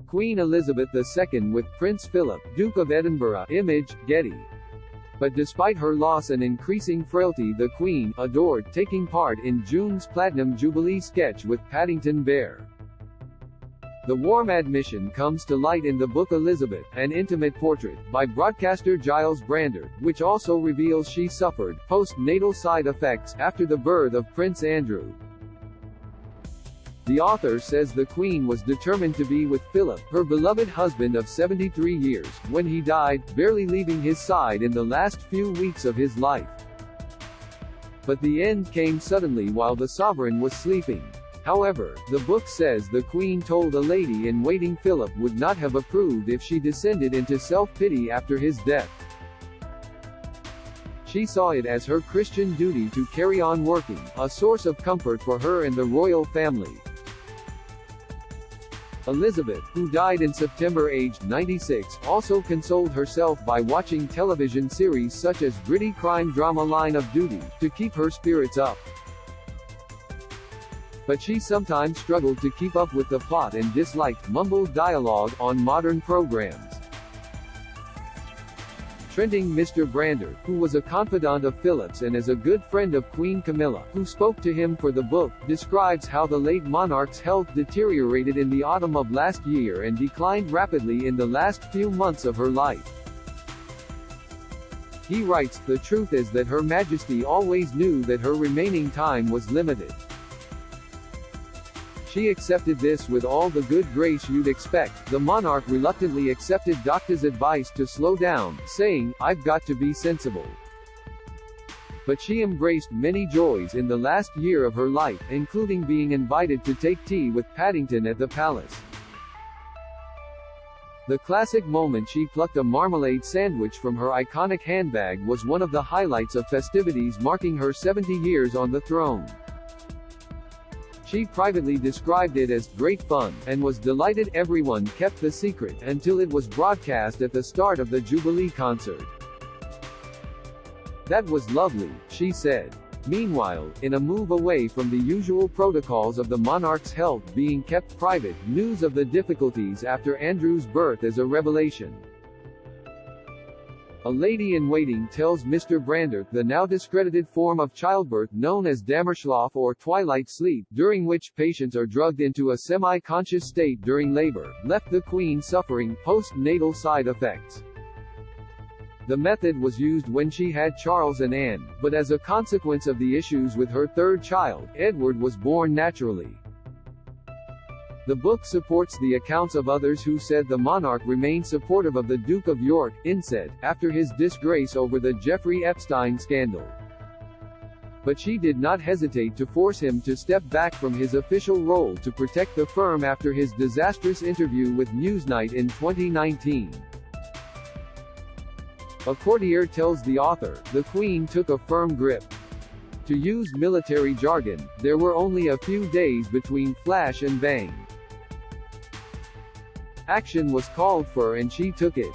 Queen Elizabeth II with Prince Philip, Duke of Edinburgh. Image, Getty. But despite her loss and increasing frailty, the Queen adored taking part in June's Platinum Jubilee sketch with Paddington Bear. The warm admission comes to light in the book Elizabeth, An Intimate Portrait, by broadcaster Gyles Brandreth, which also reveals she suffered post-natal side effects after the birth of Prince Andrew. The author says the Queen was determined to be with Philip, her beloved husband of 73 years, when he died, barely leaving his side in the last few weeks of his life. But the end came suddenly while the sovereign was sleeping. However, the book says the Queen told a lady-in-waiting Philip would not have approved if she descended into self-pity after his death. She saw it as her Christian duty to carry on working, a source of comfort for her and the royal family. Elizabeth, who died in September aged 96, also consoled herself by watching television series such as gritty crime drama Line of Duty, to keep her spirits up. But she sometimes struggled to keep up with the plot and disliked mumbled dialogue on modern programs. Trending Mr. Brandreth, who was a confidant of Philip's and is a good friend of Queen Camilla, who spoke to him for the book, describes how the late monarch's health deteriorated in the autumn of last year and declined rapidly in the last few months of her life. He writes, "The truth is that Her Majesty always knew that her remaining time was limited. She accepted this with all the good grace you'd expect." The monarch reluctantly accepted doctors' advice to slow down, saying, "I've got to be sensible." But she embraced many joys in the last year of her life, including being invited to take tea with Paddington at the palace. The classic moment she plucked a marmalade sandwich from her iconic handbag was one of the highlights of festivities marking her 70 years on the throne. She privately described it as great fun, and was delighted everyone kept the secret, until it was broadcast at the start of the Jubilee concert. "That was lovely," she said. Meanwhile, in a move away from the usual protocols of the monarch's health being kept private, news of the difficulties after Andrew's birth is a revelation. A lady-in-waiting tells Mr. Brandreth the now discredited form of childbirth known as Dämmerschlaf or twilight sleep, during which patients are drugged into a semi-conscious state during labor, left the Queen suffering post-natal side effects. The method was used when she had Charles and Anne, but as a consequence of the issues with her third child, Edward was born naturally. The book supports the accounts of others who said the monarch remained supportive of the Duke of York, Instead, after his disgrace over the Jeffrey Epstein scandal. But she did not hesitate to force him to step back from his official role to protect the firm after his disastrous interview with Newsnight in 2019. A courtier tells the author, the Queen took a firm grip. To use military jargon, there were only a few days between flash and bang. Action was called for and she took it.